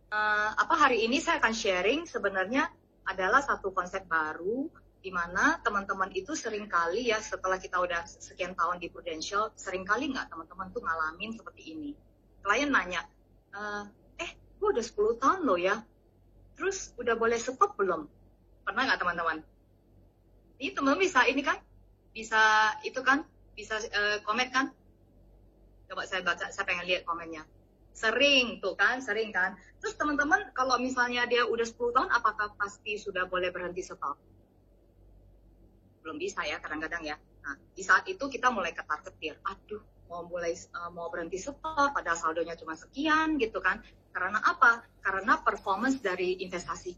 Hari ini saya akan sharing sebenarnya adalah satu konsep baru di mana teman-teman itu seringkali ya setelah kita udah sekian tahun di Prudential, seringkali nggak teman-teman tuh ngalamin seperti ini. Klien nanya, gue udah 10 tahun loh ya, terus udah boleh stop belum? Pernah nggak teman-teman? Ini teman-teman bisa ini kan? Bisa itu kan? Bisa komen kan? Coba saya baca, saya pengen lihat komennya. Sering tuh kan, sering kan. Terus teman-teman kalau misalnya dia udah 10 tahun, apakah pasti sudah boleh berhenti stop? Belum bisa ya kadang-kadang ya. Nah, di saat itu kita mulai ketar-ketir. Aduh, mau berhenti stop, padahal saldonya cuma sekian gitu kan. Karena apa? Karena performance dari investasi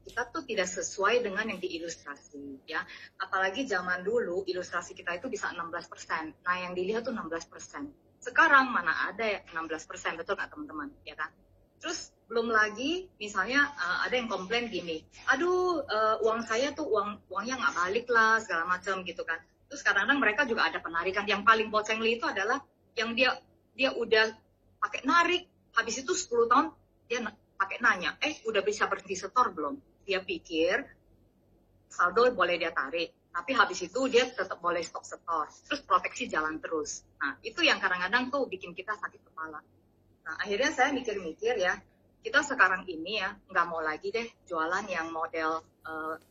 kita tuh tidak sesuai dengan yang diilustrasi ya. Apalagi zaman dulu ilustrasi kita itu bisa 16%. Nah, yang dilihat tuh 16%. Sekarang mana ada ya 16%, betul nggak teman-teman? Ya kan? Terus belum lagi misalnya ada yang komplain gini, aduh uang saya tuh uangnya nggak balik lah segala macam gitu kan. Terus kadang-kadang mereka juga ada penarikan. Yang paling bocengli itu adalah yang dia udah pakai narik, habis itu 10 tahun dia pakai nanya, udah bisa berhenti setor belum? Dia pikir saldo boleh dia tarik, tapi habis itu dia tetap boleh stop setor, terus proteksi jalan terus. Nah, itu yang kadang-kadang tuh bikin kita sakit kepala. Nah, akhirnya saya mikir-mikir ya, kita sekarang ini ya, nggak mau lagi deh jualan yang model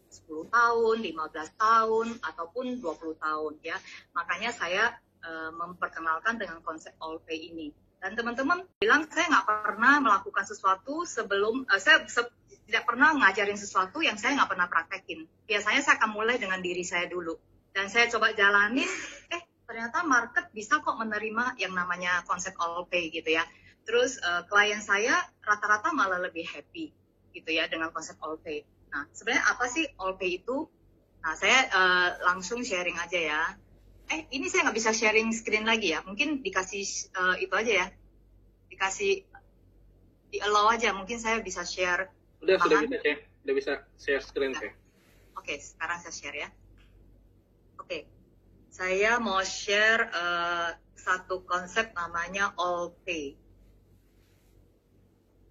10 tahun, 15 tahun, ataupun 20 tahun ya. Makanya saya memperkenalkan dengan konsep all pay ini. Dan teman-teman bilang, saya nggak pernah melakukan sesuatu sebelum, saya tidak pernah ngajarin sesuatu yang saya nggak pernah praktekin. Biasanya saya akan mulai dengan diri saya dulu. Dan saya coba jalanin, ternyata market bisa kok menerima yang namanya konsep all pay gitu ya. Terus klien saya rata-rata malah lebih happy gitu ya dengan konsep all pay. Nah, sebenarnya apa sih all pay itu? Nah, saya langsung sharing aja ya. Ini saya nggak bisa sharing screen lagi ya. Mungkin dikasih itu aja ya. Dikasih di allow aja. Mungkin saya bisa share. Sudah bisa share screen saya. Oke, sekarang saya share ya. Oke, saya mau share satu konsep namanya all pay.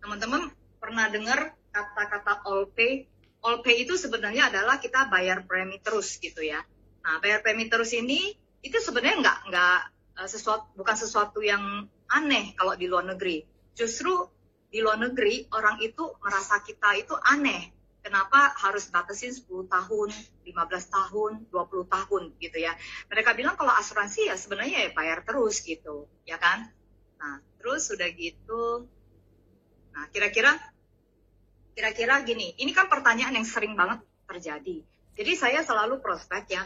Teman-teman pernah dengar kata-kata all pay? All pay itu sebenarnya adalah kita bayar premi terus gitu ya. Nah, bayar premi terus ini itu sebenarnya bukan sesuatu yang aneh kalau di luar negeri. Justru di luar negeri orang itu merasa kita itu aneh. Kenapa harus batasin 10 tahun, 15 tahun, 20 tahun gitu ya. Mereka bilang kalau asuransi ya sebenarnya ya bayar terus gitu, ya kan? Nah, terus sudah gitu. Nah, kira-kira gini, ini kan pertanyaan yang sering banget terjadi. Jadi saya selalu prospek ya,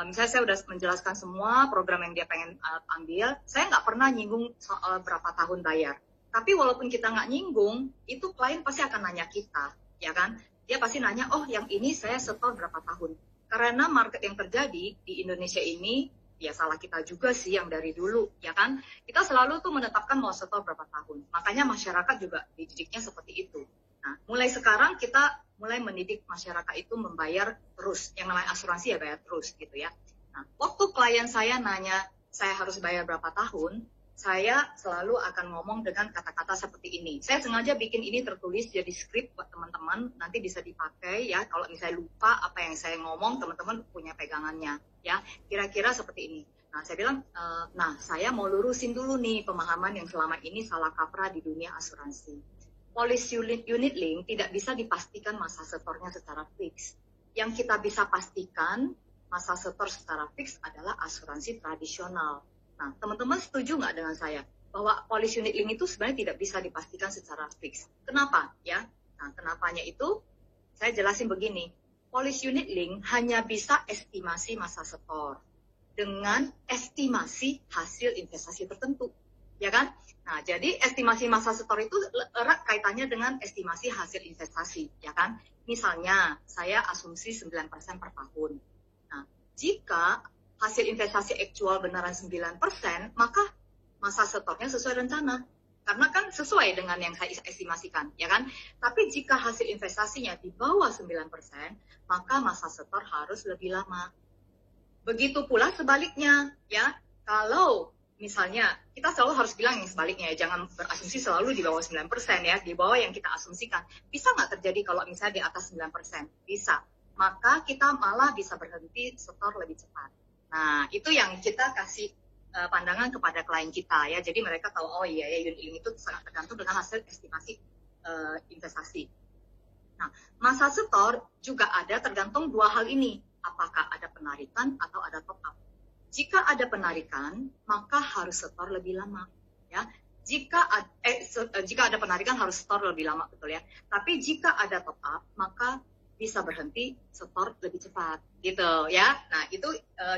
misalnya saya udah menjelaskan semua program yang dia pengen ambil, saya nggak pernah nyinggung soal berapa tahun bayar. Tapi walaupun kita nggak nyinggung, itu klien pasti akan nanya kita, ya kan? Dia pasti nanya, oh yang ini saya setor berapa tahun? Karena market yang terjadi di Indonesia ini, ya salah kita juga sih yang dari dulu, ya kan? Kita selalu tuh menetapkan mau setor berapa tahun. Makanya masyarakat juga dididiknya seperti itu. Nah, mulai sekarang kita mulai mendidik masyarakat itu membayar terus. Yang namanya asuransi ya bayar terus gitu ya. Nah, waktu klien saya nanya, saya harus bayar berapa tahun, saya selalu akan ngomong dengan kata-kata seperti ini. Saya sengaja bikin ini tertulis jadi skrip buat teman-teman, nanti bisa dipakai ya. Kalau misalnya lupa apa yang saya ngomong, teman-teman punya pegangannya ya. Kira-kira seperti ini. Nah, saya bilang, saya mau lurusin dulu nih pemahaman yang selama ini salah kaprah di dunia asuransi. Policy unit link tidak bisa dipastikan masa setornya secara fix. Yang kita bisa pastikan masa setor secara fix adalah asuransi tradisional. Nah, teman-teman setuju nggak dengan saya bahwa policy unit link itu sebenarnya tidak bisa dipastikan secara fix? Kenapa? Ya, nah kenapanya itu saya jelasin begini. Policy unit link hanya bisa estimasi masa setor dengan estimasi hasil investasi tertentu, ya kan? Nah, jadi estimasi masa setor itu erat kaitannya dengan estimasi hasil investasi, ya kan? Misalnya, saya asumsi 9% per tahun. Nah, jika hasil investasi aktual beneran 9%, maka masa setornya sesuai rencana. Karena kan sesuai dengan yang saya estimasikan, ya kan? Tapi jika hasil investasinya di bawah 9%, maka masa setor harus lebih lama. Begitu pula sebaliknya, ya. Kalau misalnya kita selalu harus bilang yang sebaliknya ya, jangan berasumsi selalu di bawah 9% ya, di bawah yang kita asumsikan. Bisa nggak terjadi kalau misalnya di atas 9%? Bisa. Maka kita malah bisa berhenti setor lebih cepat. Nah, itu yang kita kasih pandangan kepada klien kita ya. Jadi mereka tahu, oh iya ya, unit link itu sangat tergantung dengan hasil estimasi investasi. Nah, masa setor juga ada tergantung dua hal ini. Apakah ada penarikan atau ada top up. Jika ada penarikan, maka harus setor lebih lama, ya. Jika ada penarikan harus setor lebih lama, betul ya. Tapi jika ada top up, maka bisa berhenti setor lebih cepat, gitu ya. Nah, itu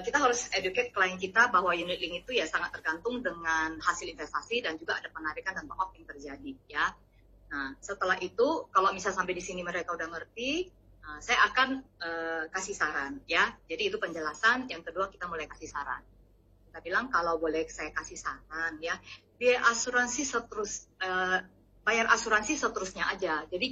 kita harus educate klien kita bahwa unit link itu ya sangat tergantung dengan hasil investasi dan juga ada penarikan dan top up yang terjadi, ya. Nah, setelah itu, kalau misalnya sampai di sini mereka udah ngerti, saya akan kasih saran ya. Jadi itu penjelasan. Yang kedua kita mulai kasih saran. Kita bilang kalau boleh saya kasih saran ya, biaya asuransi bayar asuransi seterusnya aja. Jadi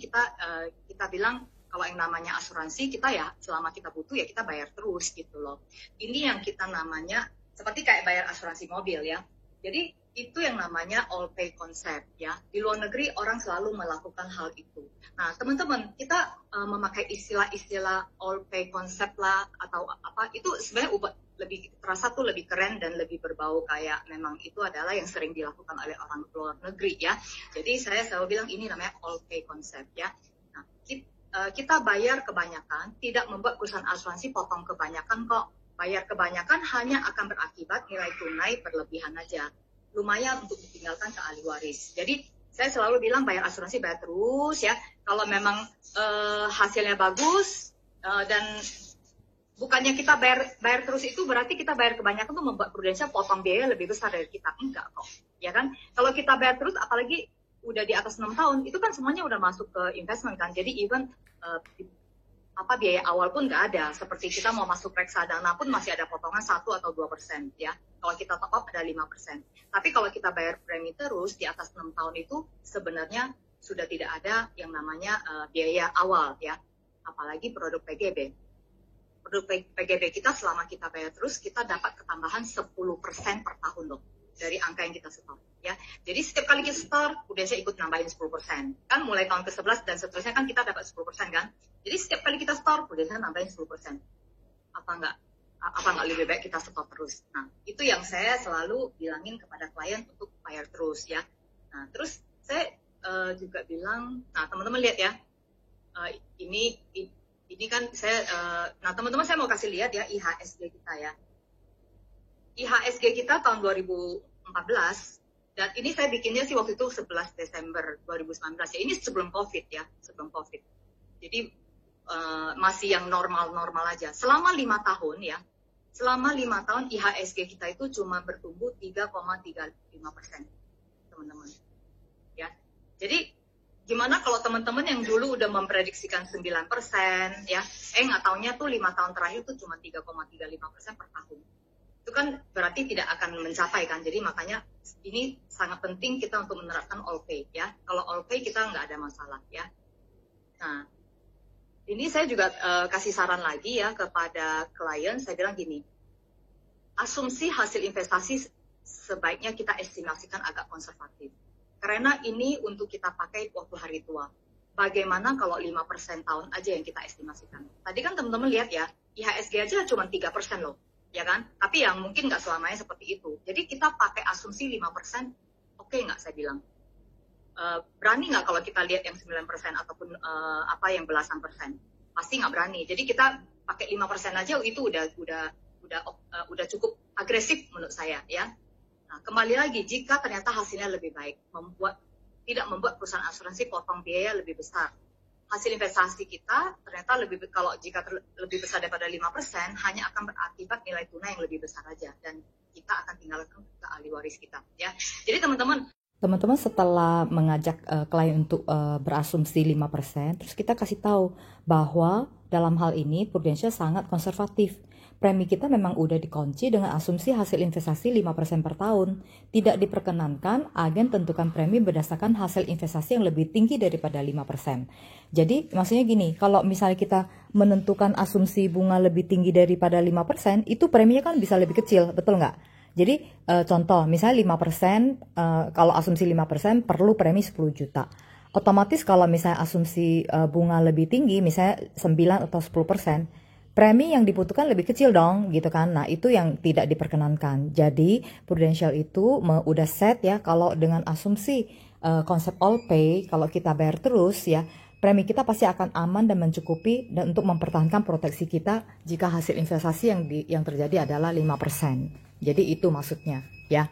kita bilang kalau yang namanya asuransi kita ya selama kita butuh ya kita bayar terus gitu loh. Ini yang kita namanya seperti kayak bayar asuransi mobil ya. Jadi itu yang namanya all pay concept ya. Di luar negeri orang selalu melakukan hal itu. Nah, teman-teman, kita memakai istilah-istilah all pay concept lah atau apa, itu sebenarnya lebih terasa tuh lebih keren dan lebih berbau kayak memang itu adalah yang sering dilakukan oleh orang luar negeri ya. Jadi saya selalu bilang ini namanya all pay concept ya. Nah, kita bayar kebanyakan tidak membuat perusahaan asuransi potong kebanyakan kok. Bayar kebanyakan hanya akan berakibat nilai tunai berlebihan aja. Lumayan untuk ditinggalkan ke ahli waris. Jadi saya selalu bilang bayar asuransi bayar terus ya. Kalau memang hasilnya bagus dan bukannya kita bayar terus itu berarti kita bayar kebanyakan tuh membuat Prudential potong biaya lebih besar dari kita. Enggak kok, ya kan? Kalau kita bayar terus apalagi udah di atas 6 tahun itu kan semuanya udah masuk ke investment kan. Jadi even biaya awal pun nggak ada. Seperti kita mau masuk reksadana pun masih ada potongan 1 atau 2% ya. Kalau kita top up ada 5%. Tapi kalau kita bayar premi terus di atas 6 tahun itu sebenarnya sudah tidak ada yang namanya biaya awal ya. Apalagi produk PGB. Produk PGB kita selama kita bayar terus kita dapat ketambahan 10% per tahun loh dari angka yang kita setor ya. Jadi setiap kali kita setor, udah saya ikut nambahin 10%. Kan mulai tahun ke-11 dan seterusnya kan kita dapat 10% kan. Jadi setiap kali kita setor, udah saya nambahin 10%. Apa enggak lebih baik kita setor terus. Nah, itu yang saya selalu bilangin kepada klien untuk bayar terus ya. Nah, terus saya juga bilang, nah teman-teman lihat ya, ini kan saya, nah teman-teman saya mau kasih lihat ya IHSG kita ya. IHSG kita tahun 2014, dan ini saya bikinnya sih waktu itu 11 Desember 2019 ya. Ini sebelum COVID ya, sebelum COVID. Jadi masih yang normal-normal aja. Selama 5 tahun ya, selama 5 tahun IHSG kita itu cuma bertumbuh 3,35%, teman-teman. Ya, jadi gimana kalau teman-teman yang dulu udah memprediksikan 9% ya, nggak taunya tuh 5 tahun terakhir tuh cuma 3,35% per tahun. Itu kan berarti tidak akan mencapai kan. Jadi makanya ini sangat penting kita untuk menerapkan all pay ya. Kalau all pay kita nggak ada masalah ya. Nah, ini saya juga kasih saran lagi ya kepada klien. Saya bilang gini, asumsi hasil investasi sebaiknya kita estimasikan agak konservatif. Karena ini untuk kita pakai waktu hari tua. Bagaimana kalau 5% tahun aja yang kita estimasikan? Tadi kan teman-teman lihat ya, IHSG aja cuma 3% loh, ya kan? Tapi yang mungkin nggak selamanya seperti itu. Jadi kita pakai asumsi 5%, oke nggak saya bilang? Berani nggak kalau kita lihat yang 9% ataupun yang belasan persen? Pasti nggak berani. Jadi kita pakai 5% aja itu udah cukup agresif menurut saya ya. Nah, kembali lagi jika ternyata hasilnya lebih baik, tidak membuat perusahaan asuransi potong biaya lebih besar. Hasil investasi kita ternyata jika lebih besar daripada 5%, hanya akan berakibat nilai tunai yang lebih besar aja dan kita akan tinggalkan ke ahli waris kita ya. Jadi teman-teman setelah mengajak klien untuk berasumsi 5%, terus kita kasih tahu bahwa dalam hal ini Prudential sangat konservatif. Premi kita memang udah dikunci dengan asumsi hasil investasi 5% per tahun. Tidak diperkenankan agen tentukan premi berdasarkan hasil investasi yang lebih tinggi daripada 5%. Jadi maksudnya gini, kalau misalnya kita menentukan asumsi bunga lebih tinggi daripada 5%, itu preminya kan bisa lebih kecil, betul nggak? Jadi contoh, misalnya 5%, kalau asumsi 5% perlu premi 10 juta. Otomatis kalau misalnya asumsi bunga lebih tinggi, misalnya 9 atau 10%, premi yang dibutuhkan lebih kecil dong, gitu kan. Nah, itu yang tidak diperkenankan. Jadi, Prudential itu udah set ya, kalau dengan asumsi konsep all pay, kalau kita bayar terus ya, premi kita pasti akan aman dan mencukupi dan untuk mempertahankan proteksi kita jika hasil investasi yang terjadi adalah 5%. Jadi itu maksudnya, ya.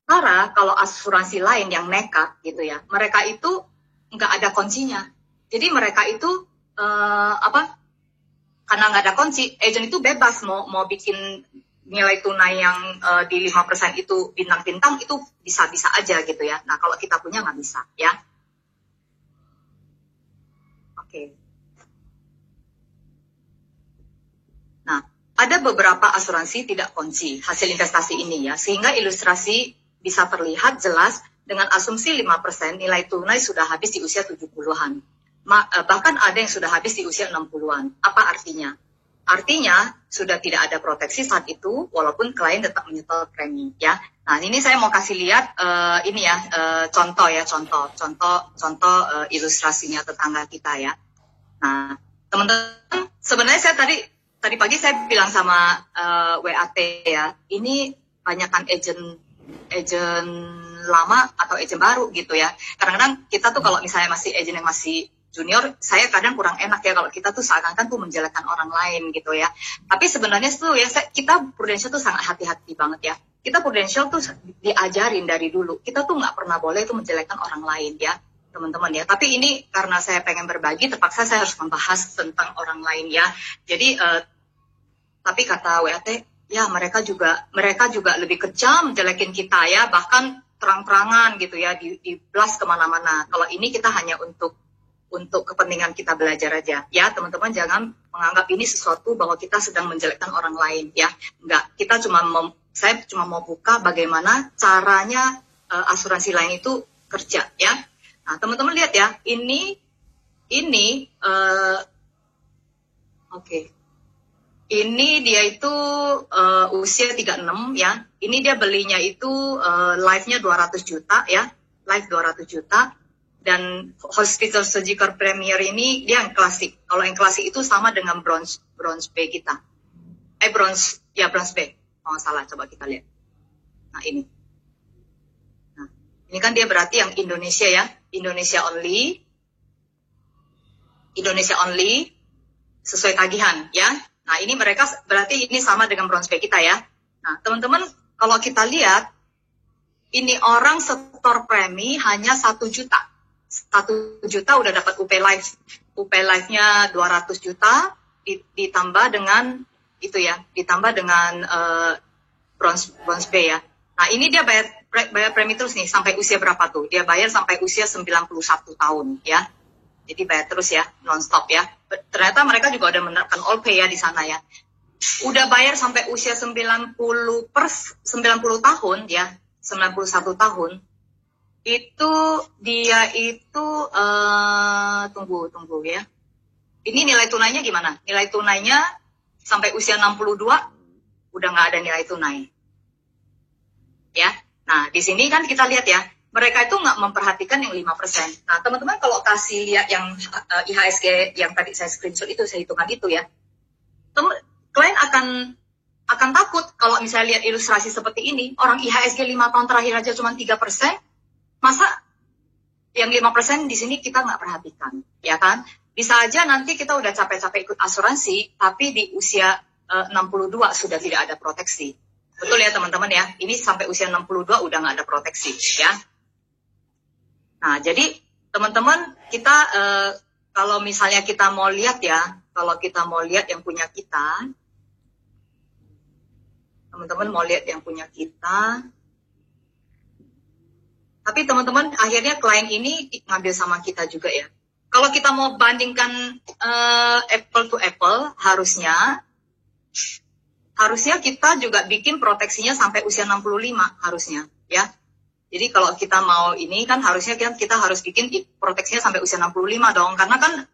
Karena kalau asuransi lain yang nekat gitu ya, mereka itu nggak ada kuncinya. Jadi mereka itu karena nggak ada kunci, agent itu bebas mau bikin nilai tunai yang di 5% itu bintang-bintang itu bisa-bisa aja gitu ya. Nah kalau kita punya nggak bisa ya. Oke. Nah, ada beberapa asuransi tidak kunci hasil investasi ini ya, sehingga ilustrasi bisa terlihat jelas dengan asumsi 5% nilai tunai sudah habis di usia 70-an. Bahkan ada yang sudah habis di usia 60-an. Apa artinya? Artinya sudah tidak ada proteksi saat itu walaupun klien tetap menyetor premi ya. Nah, ini saya mau kasih lihat contoh ilustrasinya tetangga kita ya. Nah, teman-teman, sebenarnya saya tadi pagi saya bilang sama WAT ya, ini banyakkan agent lama atau agent baru gitu ya. Kadang-kadang kita tuh kalau misalnya masih agent yang masih junior, saya kadang kurang enak ya kalau kita tuh seakan-akan tuh menjelekkan orang lain gitu ya. Tapi sebenarnya tuh ya kita Prudential tuh sangat hati-hati banget ya. Kita Prudential tuh diajarin dari dulu, kita tuh nggak pernah boleh tuh menjelekkan orang lain ya, teman-teman ya. Tapi ini karena saya pengen berbagi, terpaksa saya harus membahas tentang orang lain ya. Jadi tapi kata WAT, ya mereka juga lebih kejam jelekin kita ya, bahkan terang-terangan gitu ya, di blast kemana-mana. Kalau ini kita hanya untuk kepentingan kita belajar aja ya, teman-teman jangan menganggap ini sesuatu bahwa kita sedang menjelekkan orang lain ya. Enggak, saya cuma mau buka bagaimana caranya asuransi lain itu kerja ya. Nah, teman-teman lihat ya, ini ini dia itu usia 36 ya. Ini dia belinya itu life-nya 200 juta ya. Life 200 juta. Dan Hospital Surgical Premier ini dia yang klasik. Kalau yang klasik itu sama dengan bronze B kita. Bronze B. Oh salah, coba kita lihat. Nah ini. Nah, ini kan dia berarti yang Indonesia ya. Indonesia only sesuai tagihan ya. Nah ini mereka berarti ini sama dengan bronze B kita ya. Nah teman-teman kalau kita lihat, ini orang setor premi hanya 1 juta. 1 juta udah dapat UP Life. UP Life-nya 200 juta ditambah dengan itu ya, ditambah dengan bronze B ya. Nah, ini dia bayar premi terus nih sampai usia berapa tuh? Dia bayar sampai usia 91 tahun ya. Jadi bayar terus ya, non-stop ya. Ternyata mereka juga udah menerapkan all pay ya di sana ya. Udah bayar sampai usia 90 tahun ya, 91 tahun. Itu dia itu tunggu ya. Ini nilai tunainya gimana? Nilai tunainya sampai usia 62 udah nggak ada nilai tunai. Ya. Nah, di sini kan kita lihat ya, mereka itu nggak memperhatikan yang 5%. Nah, teman-teman kalau kasih lihat yang IHSG yang tadi saya screenshot itu, saya hitungkan itu ya. Klien akan takut kalau misalnya lihat ilustrasi seperti ini, orang IHSG 5 tahun terakhir aja cuma 3%, masa yang 5% di sini kita nggak perhatikan, ya kan? Bisa aja nanti kita udah capek-capek ikut asuransi, tapi di usia 62 sudah tidak ada proteksi. Betul ya teman-teman ya, ini sampai usia 62 udah nggak ada proteksi ya. Nah jadi teman-teman kita kalau misalnya kita mau lihat ya, kalau kita mau lihat yang punya kita, teman-teman mau lihat yang punya kita, tapi teman-teman akhirnya klien ini ngambil sama kita juga ya. Kalau kita mau bandingkan apple to apple, harusnya kita juga bikin proteksinya sampai usia 65 harusnya ya. Jadi kalau kita mau ini kan harusnya kita harus bikin proteksinya sampai usia 65 dong. Karena kan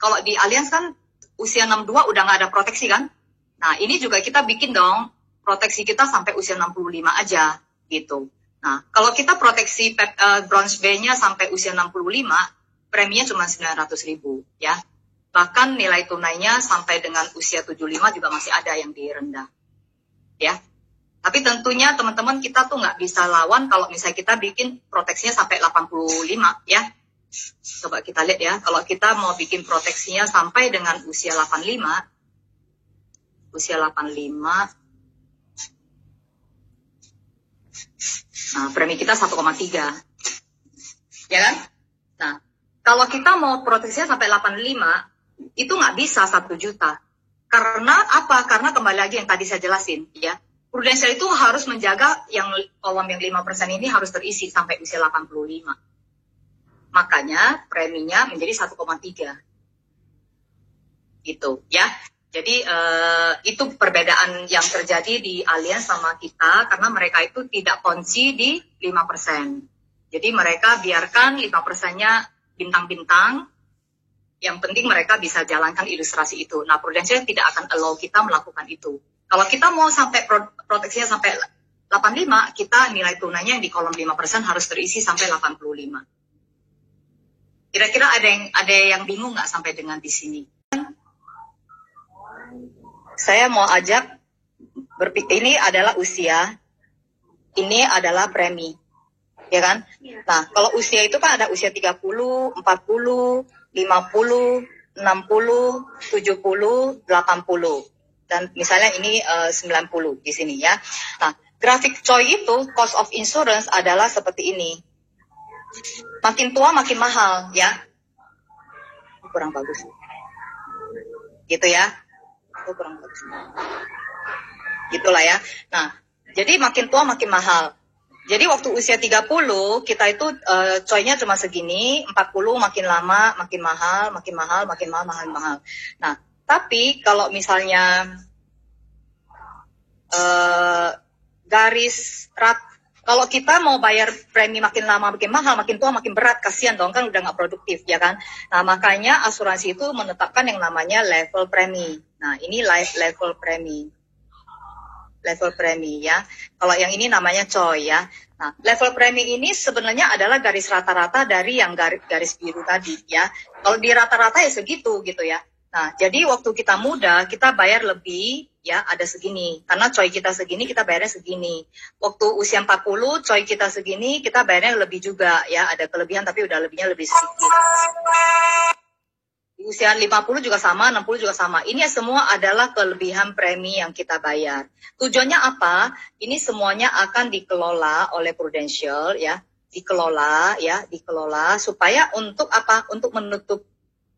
kalau di Allianz kan usia 62 udah nggak ada proteksi kan. Nah ini juga kita bikin dong proteksi kita sampai usia 65 aja gitu. Nah, kalau kita proteksi bronze B-nya sampai usia 65, preminya cuma 900.000 ya. Bahkan nilai tunainya sampai dengan usia 75 juga masih ada yang direndah. Ya. Tapi tentunya teman-teman kita tuh nggak bisa lawan kalau misalnya kita bikin proteksinya sampai 85 ya. Coba kita lihat ya, kalau kita mau bikin proteksinya sampai dengan usia 85, nah premi kita 1,3, ya kan? Nah, kalau kita mau proteksinya sampai 85, itu nggak bisa 1 juta. Karena apa? Karena kembali lagi yang tadi saya jelasin, ya. Prudential itu harus menjaga yang kolom yang 5% ini harus terisi sampai usia 85. Makanya preminya menjadi 1,3. Gitu ya. Jadi itu perbedaan yang terjadi di Allianz sama kita karena mereka itu tidak kunci di 5%. Jadi mereka biarkan 5%-nya bintang-bintang. Yang penting mereka bisa jalankan ilustrasi itu. Nah, Prudential tidak akan allow kita melakukan itu. Kalau kita mau sampai proteksinya sampai 85, kita nilai tunainya yang di kolom 5% harus terisi sampai 85. Kira-kira ada yang bingung nggak sampai dengan di sini? Saya mau ajak ini adalah usia, ini adalah premi, ya kan? Nah, kalau usia itu kan ada usia 30, 40, 50, 60, 70, 80. Dan misalnya ini 90 di sini ya. Nah, grafik COI itu cost of insurance adalah seperti ini. Makin tua makin mahal ya. Kurang bagus. Gitu ya. Itu kurang bagus. Gitulah ya. Nah, jadi makin tua makin mahal. Jadi waktu usia 30 kita itu COI-nya cuma segini, 40 makin lama makin mahal, makin mahal, makin mahal, makin mahal. Nah, tapi kalau misalnya kalau kita mau bayar premi makin lama makin mahal, makin tua makin berat, kasihan dong kan udah nggak produktif ya kan. Nah makanya asuransi itu menetapkan yang namanya level premi. Nah ini level premi ya. Kalau yang ini namanya COI ya. Nah level premi ini sebenarnya adalah garis rata-rata dari yang garis biru tadi ya. Kalau di rata-rata ya segitu gitu ya. Nah, jadi waktu kita muda, kita bayar lebih, ya, ada segini. Karena COI kita segini, kita bayarnya segini. Waktu usia 40, COI kita segini, kita bayarnya lebih juga, ya. Ada kelebihan, tapi udah lebihnya lebih sedikit. Di usia 50 juga sama, 60 juga sama. Ini semua adalah kelebihan premi yang kita bayar. Tujuannya apa? Ini semuanya akan dikelola oleh Prudential, ya. Dikelola supaya untuk apa? Untuk menutup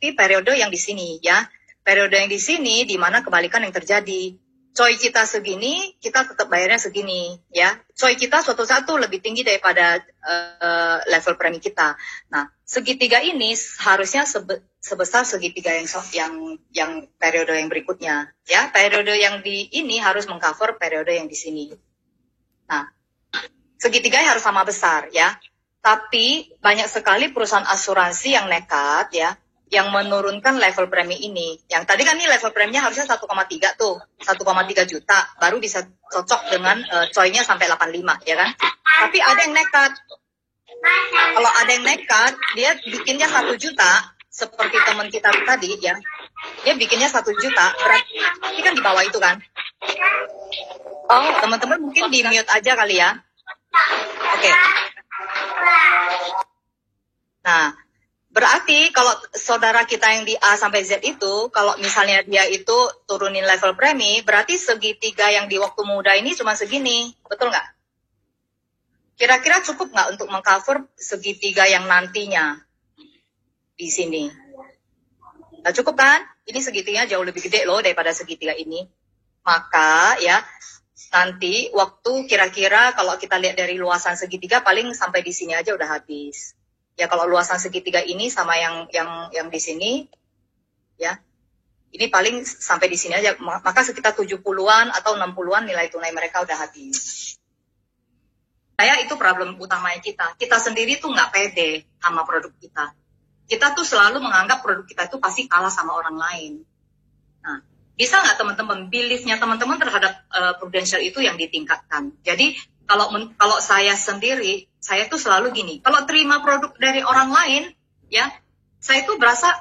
periode yang di sini ya. Periode yang di sini di mana kebalikan yang terjadi. COI kita segini, kita tetap bayarnya segini ya. COI kita suatu saat lebih tinggi daripada level premi kita. Nah, segitiga ini harusnya sebesar segitiga yang periode yang berikutnya ya. Periode yang di ini harus mengcover periode yang di sini. Nah, segitiga harus sama besar ya. Tapi banyak sekali perusahaan asuransi yang nekat ya, yang menurunkan level premi ini. Yang tadi kan ini level preminya harusnya 1,3 tuh. 1,3 juta. Baru bisa cocok dengan COI-nya sampai 85, ya kan? Tapi ada yang nekat. Kalau ada yang nekat, dia bikinnya 1 juta. Seperti teman kita tadi, ya. Dia bikinnya 1 juta. Berarti kan di bawah itu kan. Oh, teman-teman mungkin di-mute aja kali ya. Oke. Nah, berarti kalau saudara kita yang di A sampai Z itu, kalau misalnya dia itu turunin level premi, berarti segitiga yang di waktu muda ini cuma segini, betul nggak? Kira-kira cukup nggak untuk mengcover segitiga yang nantinya di sini? Nah, cukup kan? Ini segitiganya jauh lebih gede loh daripada segitiga ini. Maka ya, nanti waktu kira-kira kalau kita lihat dari luasan segitiga paling sampai di sini aja udah habis. Ya kalau luasan segitiga ini sama yang di sini, ya, ini paling sampai di sini aja. Maka sekitar 70-an atau 60-an nilai tunai mereka udah habis. Itu problem utamanya kita. Kita sendiri tuh nggak pede sama produk kita. Kita tuh selalu menganggap produk kita itu pasti kalah sama orang lain. Nah, Bisa nggak teman-teman, beliefnya teman-teman terhadap Prudential itu yang ditingkatkan. Jadi kalau saya sendiri, saya tuh selalu gini, kalau terima produk dari orang lain, ya, saya tuh berasa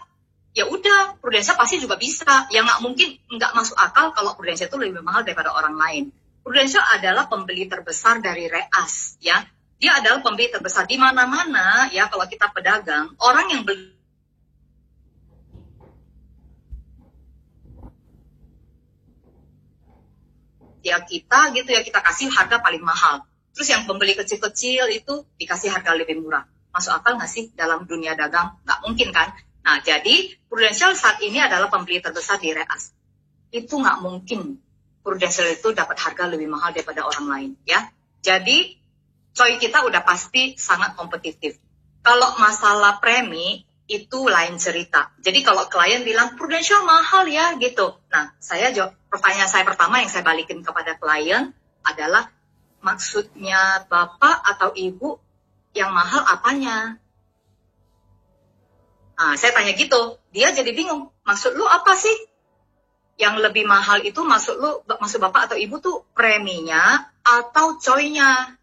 ya udah Prudential pasti juga bisa. Ya nggak mungkin nggak masuk akal kalau Prudential itu lebih mahal daripada orang lain. Prudential adalah pembeli terbesar dari Reas, ya. Dia adalah pembeli terbesar di mana-mana, ya. Kalau kita pedagang, orang yang beli ya kita gitu ya, kita kasih harga paling mahal. Terus yang pembeli kecil-kecil itu dikasih harga lebih murah. Masuk akal nggak sih dalam dunia dagang? Nggak mungkin kan? Nah, jadi Prudential saat ini adalah pembeli terbesar di Reas. Itu nggak mungkin Prudential itu dapat harga lebih mahal daripada orang lain, ya. Jadi, coy kita udah pasti sangat kompetitif. Kalau masalah premi, itu lain cerita. Jadi kalau klien bilang Prudential mahal ya gitu. Nah, saya jawab, pertanyaan saya pertama yang saya balikin kepada klien adalah maksudnya Bapak atau Ibu yang mahal apanya? Nah, saya tanya gitu. Dia jadi bingung. Maksud lu apa sih? Yang lebih mahal itu maksud Bapak atau Ibu tuh preminya atau coy-nya?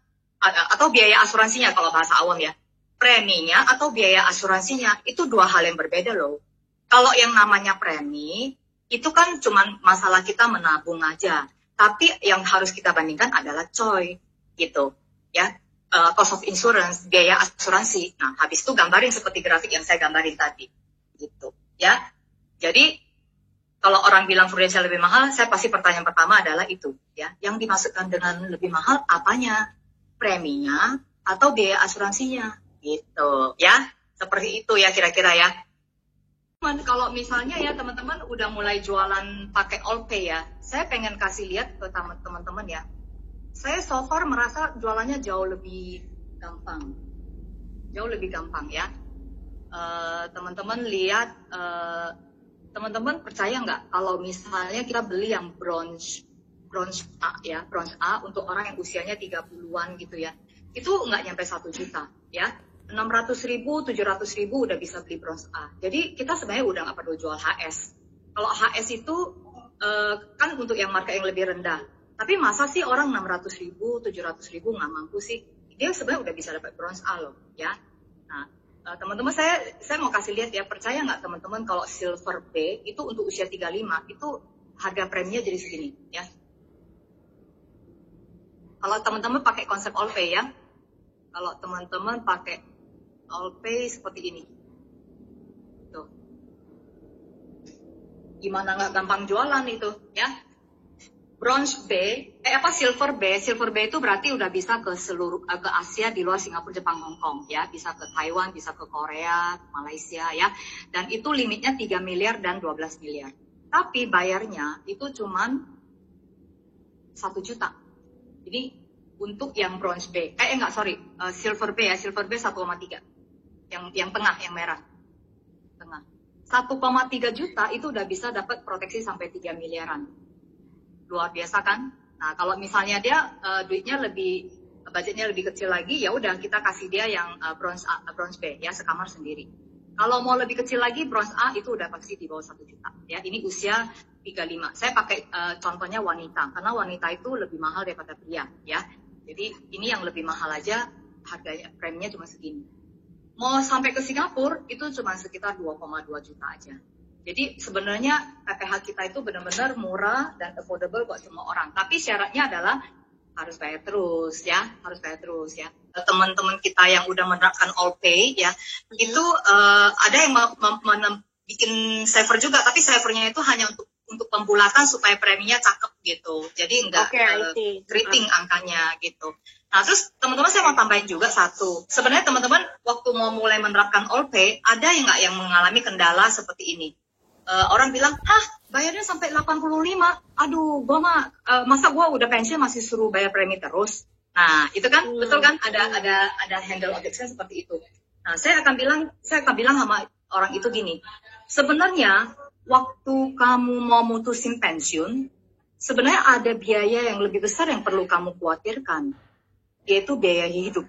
Atau biaya asuransinya kalau bahasa awam ya. Preminya atau biaya asuransinya itu dua hal yang berbeda loh. Kalau yang namanya premi itu kan cuma masalah kita menabung aja. Tapi yang harus kita bandingkan adalah coy gitu, ya. Cost of insurance, biaya asuransi. Nah, habis itu gambarin seperti grafik yang saya gambarin tadi, gitu, ya. Jadi kalau orang bilang Prudential lebih mahal, saya pasti pertanyaan pertama adalah itu, ya. Yang dimaksudkan dengan lebih mahal apanya? Preminya atau biaya asuransinya? Gitu ya, seperti itu ya kira-kira ya. Kalau misalnya ya teman-teman udah mulai jualan pakai Allpay ya, saya pengen kasih lihat ke teman-teman ya. Saya so far merasa jualannya jauh lebih gampang ya. Teman-teman lihat, teman-teman percaya nggak kalau misalnya kita beli yang bronze A ya, bronze A untuk orang yang usianya 30-an gitu ya, itu nggak nyampe 1 juta ya. 600.000, 700.000 udah bisa beli bronze A. Jadi kita sebenarnya udah nggak perlu jual HS. Kalau HS itu kan untuk yang marka yang lebih rendah. Tapi masa sih orang 600.000, 700.000 nggak mampu sih? Dia sebenarnya udah bisa dapat bronze A loh, ya. Nah, teman-teman saya mau kasih lihat ya, percaya nggak teman-teman kalau silver B itu untuk usia 35 itu harga preminya jadi segini, ya. Kalau teman-teman pakai konsep Allpay ya, kalau teman-teman pakai Allpay seperti ini. Tuh. Gimana nggak gampang jualan itu, ya? Bronze B, silver B itu berarti udah bisa ke Asia di luar Singapura, Jepang, Hong Kong, ya. Bisa ke Taiwan, bisa ke Korea, Malaysia, ya. Dan itu limitnya 3 miliar dan 12 miliar. Tapi bayarnya itu cuman 1 juta. Jadi untuk yang bronze B, silver B ya, silver B 1,3. Yang tengah, yang merah. Tengah. 1,3 juta itu udah bisa dapat proteksi sampai 3 miliaran. Luar biasa kan? Nah, kalau misalnya dia budgetnya lebih kecil lagi, ya udah kita kasih dia yang bronze B ya, sekamar sendiri. Kalau mau lebih kecil lagi, bronze A itu udah pasti di bawah 1 juta. Ya, ini usia 35. Saya pakai contohnya wanita, karena wanita itu lebih mahal daripada pria, ya. Jadi ini yang lebih mahal aja, harganya preminya cuma segini. Mau sampai ke Singapura itu cuma sekitar 2,2 juta aja. Jadi sebenarnya PPH kita itu benar-benar murah dan affordable buat semua orang. Tapi syaratnya adalah harus bayar terus ya, Teman-teman kita yang udah menerapkan Allpay ya, itu ada yang bikin saver juga, tapi savernya itu hanya untuk pembulatan supaya preminya cakep gitu. Jadi enggak keriting angkanya gitu. Nah, terus teman-teman saya mau tambahin juga satu. Sebenarnya teman-teman waktu mau mulai menerapkan Allpay, ada yang nggak yang mengalami kendala seperti ini? Orang bilang, bayarnya sampai 85. Aduh, masa gua udah pensiun masih suruh bayar premi terus? Nah, itu kan betul kan? Ada handle objection seperti itu. Nah, saya akan bilang sama orang itu gini. Sebenarnya waktu kamu mau mutusin pensiun, sebenarnya ada biaya yang lebih besar yang perlu kamu khawatirkan, yaitu biaya hidup.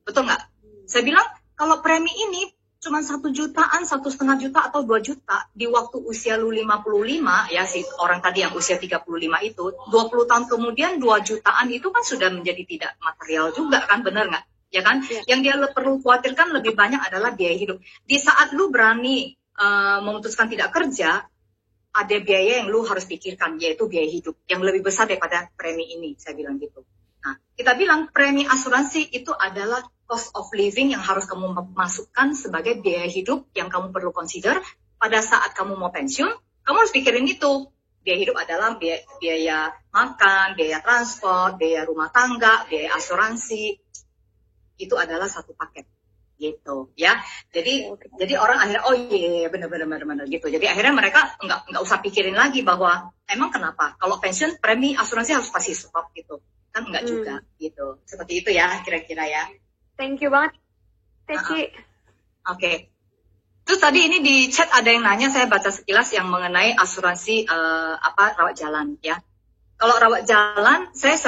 Betul nggak? Saya bilang, kalau premi ini cuma 1 jutaan, 1,5 juta atau 2 juta di waktu usia lu 55 ya, si orang tadi yang usia 35 itu 20 tahun kemudian 2 jutaan itu kan sudah menjadi tidak material juga kan, bener nggak? Ya kan? Yang dia perlu khawatirkan lebih banyak adalah biaya hidup. Di saat lu berani memutuskan tidak kerja, ada biaya yang lu harus pikirkan, yaitu biaya hidup yang lebih besar daripada premi ini, saya bilang gitu. Nah, kita bilang premi asuransi itu adalah cost of living yang harus kamu masukkan sebagai biaya hidup yang kamu perlu consider pada saat kamu mau pensiun. Kamu harus pikirin itu. Biaya hidup adalah biaya makan, biaya transport, biaya rumah tangga, biaya asuransi. Itu adalah satu paket gitu ya. Jadi orang akhirnya oh iya benar gitu. Jadi akhirnya mereka nggak usah pikirin lagi bahwa emang kenapa kalau pensiun premi asuransi harus pasti stop gitu. Kan enggak juga gitu. Seperti itu ya kira-kira ya. Thank you banget, Teci. Oke. Terus tadi ini di chat ada yang nanya, saya baca sekilas yang mengenai asuransi rawat jalan ya. Kalau rawat jalan, saya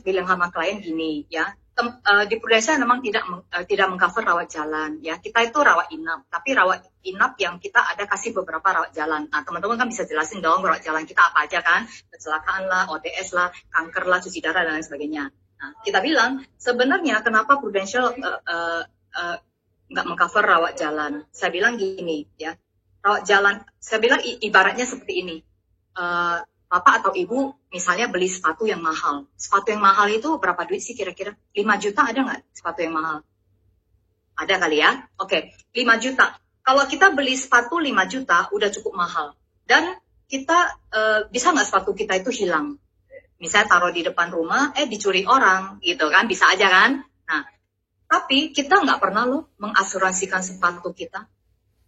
bilang sama klien gini ya. Di Prudential memang tidak mengcover rawat jalan ya. Kita itu rawat inap, tapi rawat inap yang kita ada kasih beberapa rawat jalan. Nah, teman-teman kan bisa jelasin dong rawat jalan kita apa aja kan? Kecelakaan lah, ODS lah, kanker lah, cuci darah dan lain sebagainya. Nah, kita bilang sebenarnya kenapa Prudential nggak mengcover rawat jalan? Saya bilang gini ya, rawat jalan. Saya bilang ibaratnya seperti ini. Bapak atau ibu misalnya beli sepatu yang mahal. Sepatu yang mahal itu berapa duit sih kira-kira? 5 juta ada nggak sepatu yang mahal? Ada kali ya? Oke, 5 juta. Kalau kita beli sepatu 5 juta udah cukup mahal. Dan kita bisa nggak sepatu kita itu hilang? Misalnya taruh di depan rumah, dicuri orang gitu kan, bisa aja kan? Nah, tapi kita nggak pernah loh mengasuransikan sepatu kita.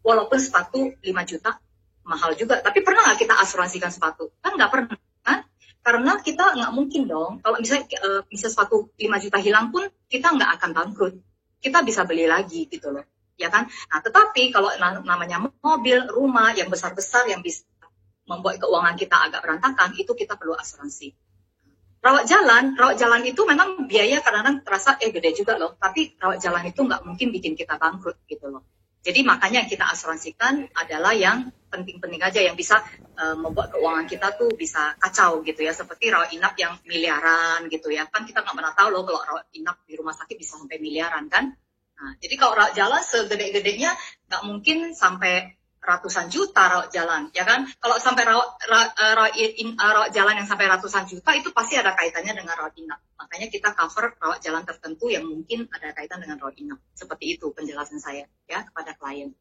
Walaupun sepatu 5 juta, mahal juga. Tapi pernah nggak kita asuransikan sepatu? Kan nggak pernah kan? Karena kita nggak mungkin dong. Kalau misalnya sepatu 5 juta hilang pun, kita nggak akan bangkrut. Kita bisa beli lagi gitu loh. Ya kan? Nah, tetapi kalau namanya mobil, rumah yang besar-besar yang bisa membuat keuangan kita agak berantakan, itu kita perlu asuransi. Rawat jalan itu memang biaya kadang-kadang terasa gede juga loh. Tapi rawat jalan itu nggak mungkin bikin kita bangkrut gitu loh. Jadi makanya yang kita asuransikan adalah yang penting-penting aja, yang bisa membuat keuangan kita tuh bisa kacau gitu ya. Seperti rawat inap yang miliaran gitu ya. Kan kita nggak pernah tahu loh kalau rawat inap di rumah sakit bisa sampai miliaran kan. Nah, jadi kalau rawat jalan segede-gedenya nggak mungkin sampai ratusan juta rawat jalan, ya kan? Kalau sampai rawat jalan yang sampai ratusan juta itu pasti ada kaitannya dengan rawat inap. Makanya kita cover rawat jalan tertentu yang mungkin ada kaitan dengan rawat inap. Seperti itu penjelasan saya ya kepada klien.